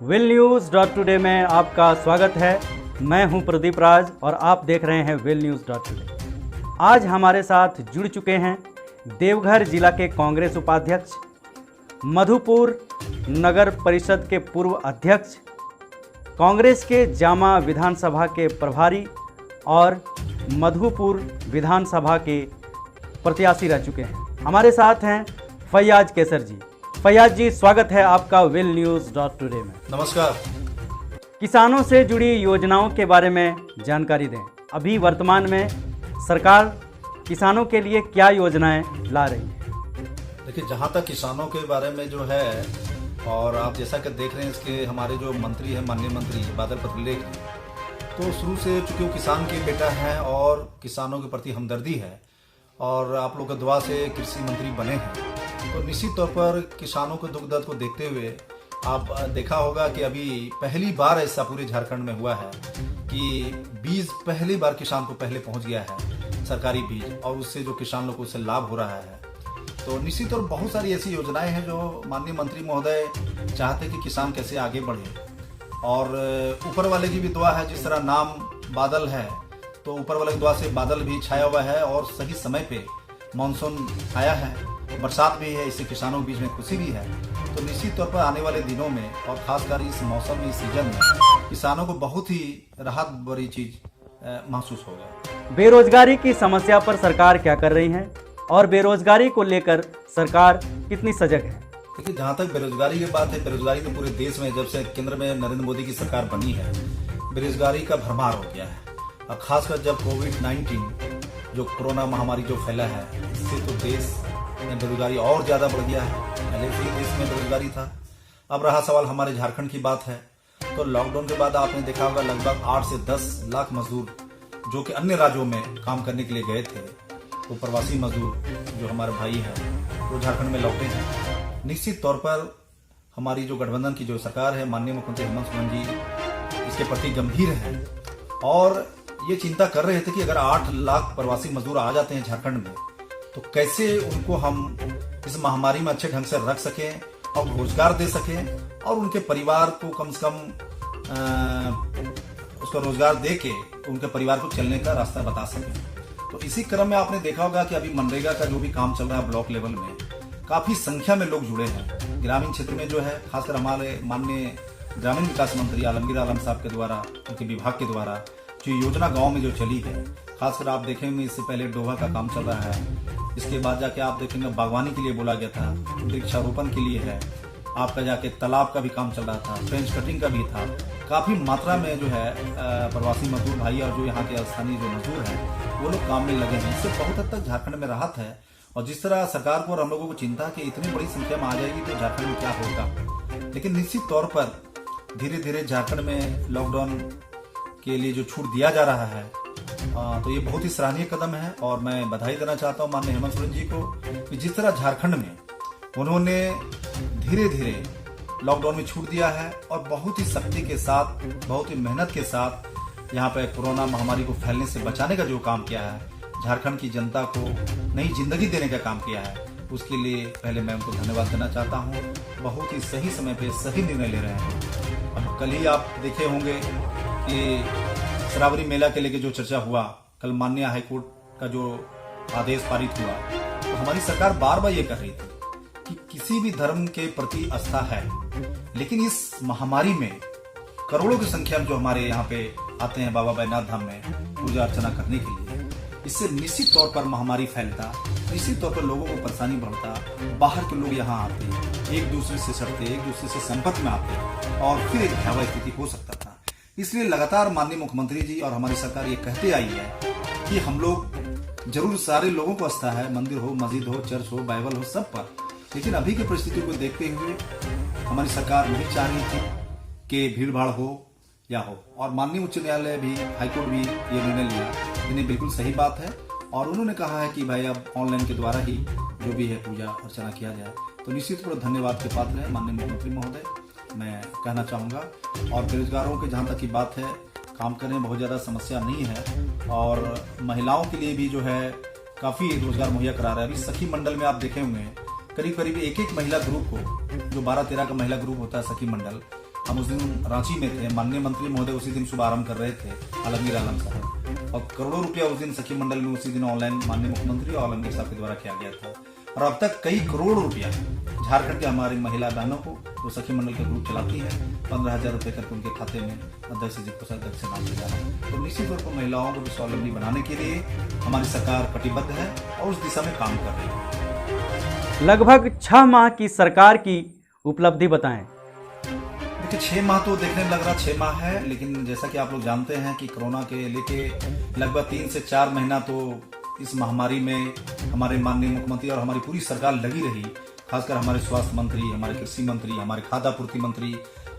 Will news .today में आपका स्वागत है। मैं हूं प्रदीप राज और आप देख रहे हैं विल न्यूज़ .टुडे। आज हमारे साथ जुड़ चुके हैं देवघर जिला के कांग्रेस उपाध्यक्ष, मधुपुर नगर परिषद के पूर्व अध्यक्ष, कांग्रेस के जामा विधानसभा के प्रभारी और मधुपुर विधानसभा के प्रत्याशी रह चुके हैं। हमारे साथ हैं फैयाज केसर जी। फैयाज जी, स्वागत है आपका विल न्यूज़ .टुडे में। नमस्कार। किसानों से जुड़ी योजनाओं के बारे में जानकारी दें। अभी वर्तमान में सरकार किसानों के लिए क्या योजनाएं ला रही है? देखिए, जहाँ तक किसानों के बारे में जो है, और आप जैसा कि देख रहे हैं, इसके हमारे जो मंत्री हैं, माननीय मंत्री बादल पत्रलेख, तो शुरू से चूंकि वो किसान के बेटा हैं और किसानों के प्रति हमदर्दी है और आप लोग के दुआ से कृषि मंत्री बने हैं, तो निश्चित तौर पर किसानों के दुख दर्द को देखते हुए आप देखा होगा कि अभी पहली बार ऐसा पूरे झारखंड में हुआ है कि बीज पहली बार किसान को पहले पहुंच गया है, सरकारी बीज, और उससे जो किसान लोग को उससे लाभ हो रहा है। तो निश्चित तौर बहुत सारी ऐसी योजनाएं हैं जो माननीय मंत्री महोदय चाहते हैं कि किसान कैसे आगे बढ़े, और ऊपर वाले की भी दुआ है। जिस तरह नाम बादल है, तो ऊपर वाले की दुआ से बादल भी छाया हुआ है और सही समय पे मानसून आया है, बरसात भी है, इससे किसानों के बीच में खुशी भी है। तो निश्चित तौर पर आने वाले दिनों में और खासकर इस मौसम में, इस सीजन में किसानों को बहुत ही राहत भरी चीज महसूस होगा। बेरोजगारी की समस्या पर सरकार क्या कर रही है और बेरोजगारी को लेकर सरकार कितनी सजग है? देखिए, जहाँ तक बेरोजगारी की बात है, बेरोजगारी तो पूरे देश में जब से केंद्र में नरेंद्र मोदी की सरकार बनी है, बेरोजगारी का भरमार हो गया है। और खासकर जब कोविड-19 जो कोरोना महामारी जो फैला है, इससे तो देश में बेरोजगारी और ज्यादा बढ़ गया है। पहले से देश में बेरोजगारी था। अब रहा सवाल हमारे झारखंड की बात है, तो लॉकडाउन के बाद आपने देखा होगा लगभग 8 से 10 लाख मजदूर जो कि अन्य राज्यों में काम करने के लिए गए थे, वो प्रवासी मजदूर जो हमारे भाई हैं वो झारखंड में लौटे हैं। निश्चित तौर पर हमारी जो गठबंधन की जो सरकार है, माननीय मुख्यमंत्री हेमंत सोरेन जी इसके प्रति गंभीर है और ये चिंता कर रहे थे कि अगर 8 लाख प्रवासी मजदूर आ जाते हैं झारखंड में, तो कैसे उनको हम इस महामारी में अच्छे ढंग से रख सकें और रोजगार दे सकें और उनके परिवार को कम से कम उसका रोजगार दे के उनके परिवार को चलने का रास्ता बता सकें। तो इसी क्रम में आपने देखा होगा कि अभी मनरेगा का जो भी काम चल रहा है ब्लॉक लेवल में, काफी संख्या में लोग जुड़े हैं। ग्रामीण क्षेत्र में जो है, खासकर हमारे माननीय ग्रामीण विकास मंत्री आलमगीर आलम साहब के द्वारा, उनके विभाग के द्वारा जो योजना गांव में जो चली है, खासकर आप देखेंगे इससे पहले डोभा का काम चल रहा है, इसके बाद जाके आप देखेंगे बागवानी के लिए बोला गया था, वृक्षारोपण के लिए है, आपका जाके तालाब का भी काम चल रहा था, फ्रेंच कटिंग का भी था। काफी मात्रा में जो है प्रवासी मजदूर भाई और जो यहाँ के स्थानीय जो मजदूर हैं वो लोग काम में लगे हैं। इससे बहुत हद तक झारखंड में राहत है। और जिस तरह सरकार को और हम लोगों को चिंता कि इतनी बड़ी संख्या में आ जाएगी तो झारखंड में क्या होगा, लेकिन निश्चित तौर पर धीरे धीरे झारखंड में लॉकडाउन के लिए जो छूट दिया जा रहा है, तो ये बहुत ही सराहनीय कदम है और मैं बधाई देना चाहता हूँ माननीय हेमंत सोरेन जी को कि जिस तरह झारखंड में उन्होंने धीरे धीरे लॉकडाउन में छूट दिया है और बहुत ही सख्ती के साथ, बहुत ही मेहनत के साथ यहाँ पे कोरोना महामारी को फैलने से बचाने का जो काम किया है, झारखंड की जनता को नई जिंदगी देने का काम किया है, उसके लिए पहले मैं उनको धन्यवाद देना चाहता हूँ। बहुत ही सही समय पे सही निर्णय ले रहे हैं। अब कल ही आप देखे होंगे कि श्रावणी मेला के लेके जो चर्चा हुआ, कल माननीय हाईकोर्ट का जो आदेश पारित हुआ, तो हमारी सरकार बार बार ये कर रही थी कि किसी भी धर्म के प्रति आस्था है, लेकिन इस महामारी में करोड़ों की संख्या में जो हमारे यहाँ पे आते हैं बाबा बैद्यनाथ धाम में पूजा अर्चना करने के लिए, इससे निश्चित तौर पर महामारी फैलता, निश्चित तौर पर लोगों को परेशानी बढ़ता, बाहर के लोग यहाँ आते, एक दूसरे से सड़ते, एक दूसरे से संपर्क में आते और फिर एक भयावह स्थिति हो सकता था। इसलिए लगातार माननीय मुख्यमंत्री जी और हमारी सरकार ये कहते आई है कि हम लोग जरूर, सारे लोगों को आस्था है, मंदिर हो, मस्जिद हो, चर्च हो, बाइबल हो, सब पर, लेकिन अभी की परिस्थिति को देखते हुए हमारी सरकार नहीं चाह रही थी कि भीड़ भाड़ हो या हो, और माननीय उच्च न्यायालय भी, हाईकोर्ट भी ये निर्णय लिया, इन्हें बिल्कुल सही बात है और उन्होंने कहा है कि भाई अब ऑनलाइन के द्वारा ही जो भी है पूजा अर्चना किया जाए। तो निश्चित रूप से धन्यवाद के पात्र है माननीय मुख्यमंत्री महोदय, मैं कहना चाहूँगा। और बेरोजगारों के जहाँ तक की बात है, काम करने में बहुत ज़्यादा समस्या नहीं है और महिलाओं के लिए भी जो है काफ़ी रोजगार मुहैया करा रहा है। अभी सखी मंडल में आप देखे होंगे करीब करीब एक महिला ग्रुप को, जो 12-13 का महिला ग्रुप होता है सखी मंडल, हम उस दिन रांची में थे, माननीय मंत्री महोदय उसी दिन शुभारंभ कर रहे थे, आलमगीर आलम साहब, और करोड़ों रुपया उस दिन सखी मंडल में उसी दिन ऑनलाइन माननीय मुख्यमंत्री और आलमगीर साहब के द्वारा किया गया था। और अब तक कई करोड़ रुपया झारखंड के हमारी महिला बहनों को जो सखी मंडल के ग्रुप चलाती है 15,000 रुपये करके उनके खाते में अध्यक्ष जी कोषाध्यक्ष से नाम से जाना। तो निश्चित तौर पर महिलाओं को भी स्वावलंबी बनाने के लिए हमारी सरकार कटिबद्ध है और उस दिशा में काम कर रही है। लगभग 6 माह की सरकार की उपलब्धि बताएं। देखिए 6 माह तो देखने में लग रहा 6 माह है, लेकिन जैसा कि आप लोग जानते हैं कि कोरोना के लेके लगभग 3 से 4 महीना तो इस महामारी में हमारे माननीय मुख्यमंत्री और हमारी पूरी सरकार लगी रही। खासकर हमारे स्वास्थ्य मंत्री, हमारे कृषि मंत्री, हमारे खाद्य आपूर्ति मंत्री,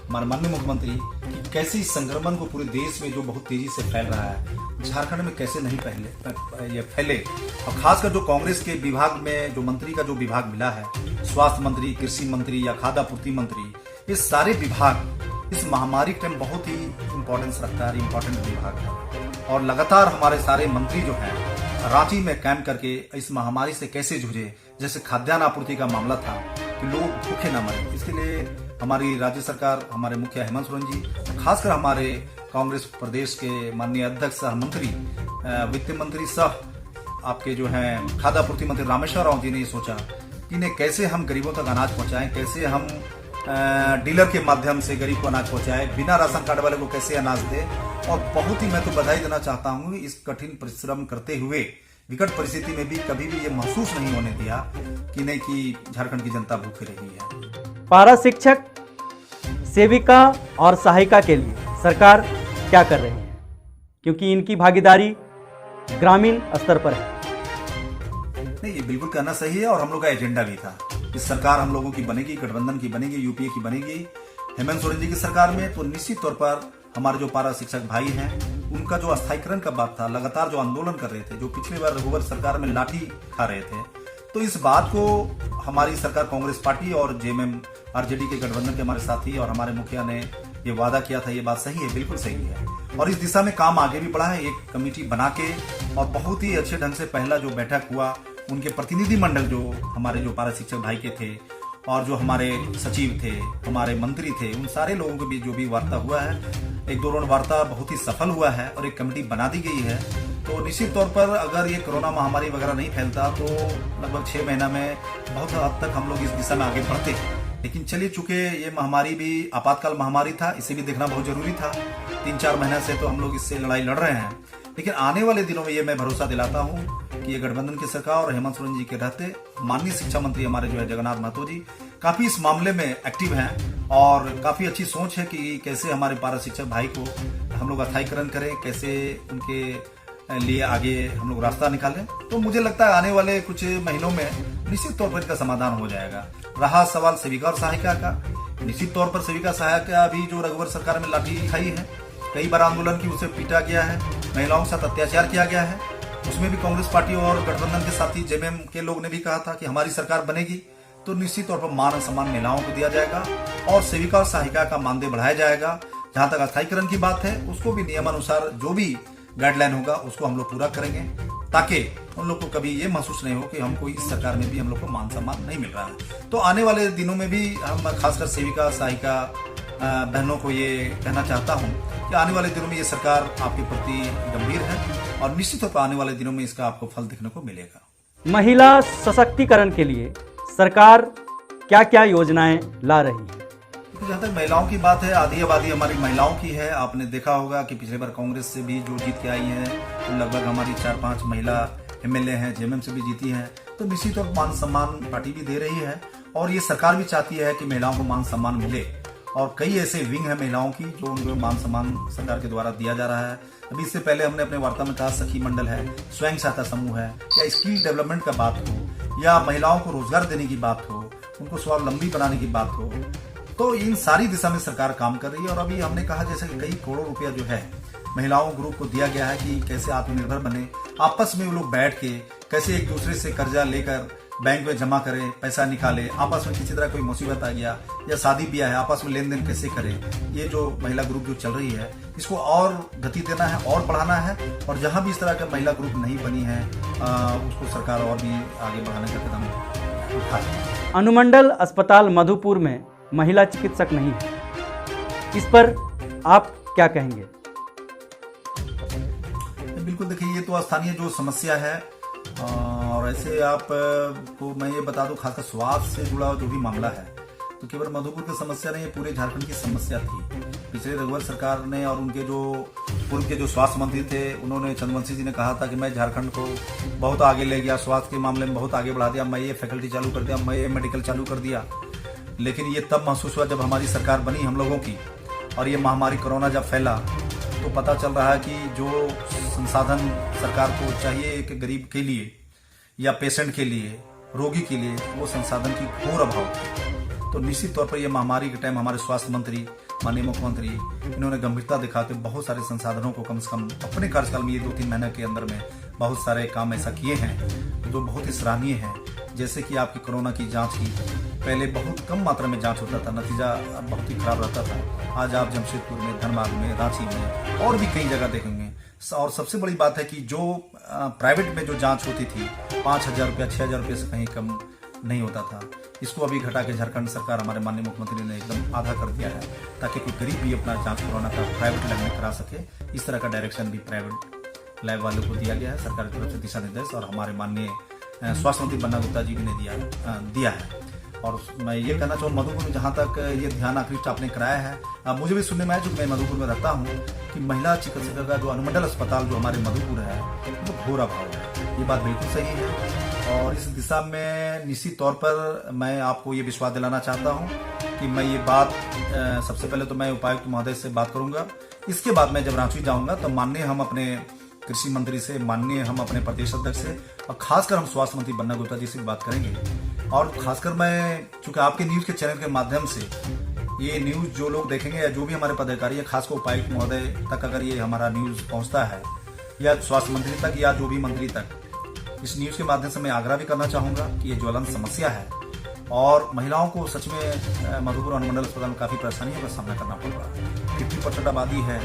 हमारे माननीय मुख्यमंत्री कि कैसे इस संक्रमण को पूरे देश में जो बहुत तेजी से फैल रहा है, झारखंड में कैसे नहीं ये फैले। और खासकर जो कांग्रेस के विभाग में जो मंत्री का जो विभाग मिला है, स्वास्थ्य मंत्री, कृषि मंत्री या खाद्य आपूर्ति मंत्री, ये सारे विभाग इस महामारी के टाइम बहुत ही इंपॉर्टेंस रखता है, इंपॉर्टेंट विभाग है। और लगातार हमारे सारे मंत्री जो हैं रांची में कैंप करके इस महामारी से कैसे जूझे, जैसे खाद्यान्न आपूर्ति का मामला था कि लोग भूखे न मरे, इसके लिए हमारी राज्य सरकार, हमारे मुखिया हेमंत सोरेन जी, खासकर हमारे कांग्रेस प्रदेश के माननीय अध्यक्ष सह मंत्री, वित्त मंत्री सह आपके जो हैं खाद्य आपूर्ति मंत्री रामेश्वर राव जी ने सोचा कि इन्हें कैसे हम गरीबों तक अनाज पहुंचाएं, कैसे हम डीलर के माध्यम से गरीब को अनाज पहुंचाए, बिना राशन कार्ड वाले को कैसे अनाज दे। और बहुत ही मैं तो बधाई देना चाहता हूं, इस कठिन परिश्रम करते हुए विकट परिस्थिति में भी कभी भी ये महसूस नहीं होने दिया कि नहीं कि झारखंड की जनता भूखी रही है। पारा शिक्षक, सेविका और सहायिका के लिए सरकार क्या कर रही है, क्योंकि इनकी भागीदारी ग्रामीण स्तर पर है। नहीं, ये बिल्कुल कहना सही है और हम लोग का एजेंडा भी था। इस सरकार हम लोगों की बनेगी, गठबंधन की बनेगी, यूपीए की बनेगी, हेमंत सोरेन जी की सरकार में, तो निश्चित तौर पर हमारे जो पारा शिक्षक भाई हैं उनका जो अस्थायीकरण का बात था, लगातार जो आंदोलन कर रहे थे, जो पिछली बार रघुवर सरकार में लाठी खा रहे थे, तो इस बात को हमारी सरकार कांग्रेस पार्टी और जेएमएम आरजेडी के गठबंधन के हमारे साथी और हमारे मुखिया ने ये वादा किया था, ये बात सही है, बिल्कुल सही है। और इस दिशा में काम आगे भी बढ़ा है, एक कमेटी बना के और बहुत ही अच्छे ढंग से पहला जो बैठक हुआ, उनके प्रतिनिधि मंडल जो हमारे जो पारा शिक्षक भाई के थे और जो हमारे सचिव थे, हमारे मंत्री थे, उन सारे लोगों के बीच जो भी वार्ता हुआ है, एक दो राउंड वार्ता बहुत ही सफल हुआ है और एक कमेटी बना दी गई है। तो निश्चित तौर पर अगर ये कोरोना महामारी वगैरह नहीं फैलता तो लगभग 6 महीना में बहुत हद तक हम लोग इस दिशा में आगे बढ़ते। लेकिन चलिए, चूंकि ये महामारी भी आपातकाल महामारी था, इसे भी देखना बहुत जरूरी था। 3-4 महीने से तो हम लोग इससे लड़ाई लड़ रहे हैं, लेकिन आने वाले दिनों में ये मैं भरोसा दिलाता हूँ कि ये गठबंधन की सरकार और हेमंत सोरेन जी के रहते माननीय शिक्षा मंत्री हमारे जो है जगन्नाथ महतो जी काफी इस मामले में एक्टिव हैं और काफी अच्छी सोच है कि कैसे हमारे पारा शिक्षक भाई को हम लोग अस्थायीकरण करें, कैसे उनके लिए आगे हम लोग रास्ता निकालें। तो मुझे लगता है आने वाले कुछ महीनों में निश्चित तौर पर इसका समाधान हो जाएगा। रहा सवाल सेविका और सहायिका का, निश्चित तौर पर सेविका सहायिका भी जो रघुवर सरकार में लाठी खाई है, कई बार आंदोलन की, उसे पीटा गया है, महिलाओं के साथ अत्याचार किया गया है, उसमें भी कांग्रेस पार्टी और गठबंधन के साथी जेएमएम के लोग ने भी कहा था कि हमारी सरकार बनेगी तो निश्चित तौर पर मान सम्मान महिलाओं को दिया जाएगा और सेविका और सहायिका का मानदेय बढ़ाया जाएगा। जहां तक अस्थायीकरण की बात है, उसको भी नियमानुसार जो भी गाइडलाइन होगा उसको हम लोग पूरा करेंगे, ताकि उन लोग को कभी ये महसूस नहीं हो कि हमको इस सरकार में भी हम लोग को मान सम्मान नहीं मिल रहा है। तो आने वाले दिनों में भी हम खासकर सेविका सहायिका बहनों को ये कहना चाहता हूँ कि आने वाले दिनों में ये सरकार आपके प्रति गंभीर है और निश्चित तौर पर आने वाले दिनों में इसका आपको फल देखने को मिलेगा। महिला सशक्तिकरण के लिए सरकार क्या क्या योजनाएं ला रही है? जहाँ तक महिलाओं की बात है, आधी आबादी हमारी महिलाओं की है। आपने देखा होगा कि पिछले बार कांग्रेस से भी जो जीत के आई हैं तो लगभग हमारी 4-5 महिला एमएलए हैं, जेएमएम से भी जीती हैं। तो निश्चित तौर मान सम्मान पार्टी भी दे रही है और ये सरकार भी चाहती है कि महिलाओं को मान सम्मान मिले और कई ऐसे विंग है महिलाओं की जो उनको मान सम्मान सरकार के द्वारा दिया जा रहा है। अभी इससे पहले हमने अपने वार्ता में कहा सखी मंडल है, स्वयं सहायता समूह है, या स्किल डेवलपमेंट का बात हो, या महिलाओं को रोजगार देने की बात हो, उनको स्वावलंबी बनाने की बात हो, तो इन सारी दिशा में सरकार काम कर रही है। और अभी हमने कहा जैसे कि कई करोड़ रुपया जो है महिलाओं ग्रुप को दिया गया है कि कैसे आत्मनिर्भर बने, आपस में वो लोग बैठ के कैसे एक दूसरे से कर्जा लेकर बैंक में जमा करें, पैसा निकाले, आपस में किसी तरह कोई मुसीबत आ गया या शादी ब्याह है, आपस में लेन देन कैसे करें। ये जो महिला ग्रुप जो चल रही है इसको और गति देना है और बढ़ाना है और जहां भी इस तरह का महिला ग्रुप नहीं बनी है उसको सरकार और भी आगे बढ़ाने का कदम उठाए। अनुमंडल अस्पताल मधुपुर में महिला चिकित्सक नहीं है, इस पर आप क्या कहेंगे? बिल्कुल, देखिए ये तो स्थानीय जो समस्या है, और ऐसे आप को मैं ये बता दूं, खासकर स्वास्थ्य से जुड़ा जो भी मामला है तो केवल मधुपुर की समस्या नहीं, पूरे झारखंड की समस्या थी। पिछले रघुवर सरकार ने और उनके जो पूर्व के जो स्वास्थ्य मंत्री थे, उन्होंने चंद्रवंशी जी ने कहा था कि मैं झारखंड को बहुत आगे ले गया, स्वास्थ्य के मामले में बहुत आगे बढ़ा दिया, मैं ये फैकल्टी चालू कर दिया, मैं ये मेडिकल चालू कर दिया। लेकिन ये तब महसूस हुआ जब हमारी सरकार बनी हम लोगों की, और ये महामारी कोरोना जब फैला तो पता चल रहा है कि जो संसाधन सरकार को चाहिए एक गरीब के लिए या पेशेंट के लिए, रोगी के लिए, वो संसाधन की घोर अभाव थी। तो निश्चित तौर पर ये महामारी के टाइम हमारे स्वास्थ्य मंत्री, माननीय मुख्यमंत्री, इन्होंने गंभीरता दिखाते बहुत सारे संसाधनों को कम से कम अपने कार्यकाल में, ये 2-3 महीने के अंदर में बहुत सारे काम ऐसा किए हैं जो बहुत ही सराहनीय है। जैसे कि आपकी कोरोना की जांच की, पहले बहुत कम मात्रा में जांच होता था, नतीजा बहुत ही खराब रहता था। आज आप जमशेदपुर में, धनबाद में, रांची में और भी कई जगह देखेंगे। और सबसे बड़ी बात है कि जो प्राइवेट में जो जांच होती थी 5,000 रुपया, 6,000 रुपये से कहीं कम नहीं होता था, इसको अभी घटा के झारखंड सरकार, हमारे माननीय मुख्यमंत्री ने एकदम आधा कर दिया है, ताकि कोई गरीब भी अपना जांच कोरोना का प्राइवेट लैब में करा सके। इस तरह का डायरेक्शन भी प्राइवेट लैब वालों को दिया गया है, सरकार की तरफ से दिशा निर्देश, और हमारे माननीय स्वास्थ्य मंत्री बन्ना गुप्ता जी भी ने दिया है। और मैं ये कहना चाहूँ, मधुपुर में जहाँ तक ये ध्यान आकृष्ट आपने कराया है, मुझे भी सुनने में आया, चूंकि मैं मधुपुर में रहता हूँ, कि महिला चिकित्सक का जो अनुमंडल अस्पताल जो हमारे मधुपुर है वो घोर अभाव है। ये बात बिल्कुल सही है, और इस दिशा में निश्चित तौर पर मैं आपको ये विश्वास दिलाना चाहता हूँ कि मैं ये बात सबसे पहले तो मैं उपायुक्त महोदय से बात करूंगा। इसके बाद मैं जब रांची जाऊंगा तो माननीय हम अपने कृषि मंत्री से, माननीय हम अपने प्रदेश अध्यक्ष से, और खासकर हम स्वास्थ्य मंत्री बन्ना गुप्ता जी से बात करेंगे। और खासकर मैं, चूंकि आपके न्यूज के चैनल के माध्यम से ये न्यूज जो लोग देखेंगे या जो भी हमारे पदाधिकारी है, खासकर उपायुक्त महोदय तक अगर ये हमारा न्यूज पहुंचता है, या स्वास्थ्य मंत्री तक, या जो भी मंत्री तक, इस न्यूज के माध्यम से मैं आग्रह भी करना चाहूंगा कि ये ज्वलंत समस्या है, और महिलाओं को सच में मधुपुर अनुमंडल अस्पताल में काफी परेशानियों का सामना करना पड़ रहा है। 50% आबादी है,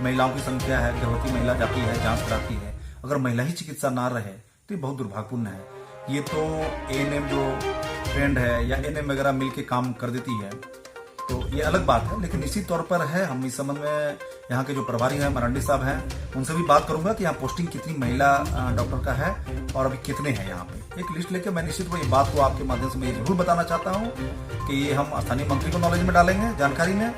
महिलाओं की संख्या है, गर्भवती महिला जाती है, जांच कराती है। अगर महिला ही चिकित्सा ना रहे तो ये बहुत दुर्भाग्यपूर्ण है। ये तो एएनएम जो ट्रेंड है या एएनएम वगैरह मिलके काम कर देती है, तो ये अलग बात है। लेकिन निश्चित तौर पर है, हम इस संबंध में यहाँ के जो प्रभारी हैं मरांडी साहब हैं, उनसे भी बात करूंगा कि यहाँ पोस्टिंग कितनी महिला डॉक्टर का है और अभी कितने हैं यहाँ पे। एक लिस्ट लेके मैं निश्चित ये बात को आपके माध्यम से मैं जरूर बताना चाहता हूँ कि ये हम स्थानीय मंत्री को नॉलेज में डालेंगे, जानकारी में,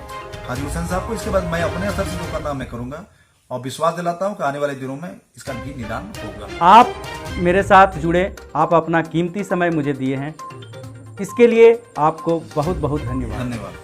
हाजी हुसैन साहब को। इसके बाद मैं अपने स्तर से जो करना मैं करूंगा, और विश्वास दिलाता हूं कि आने वाले दिनों में इसका भी निदान होगा। आप मेरे साथ जुड़े, आप अपना कीमती समय मुझे दिए हैं, इसके लिए आपको बहुत बहुत धन्यवाद।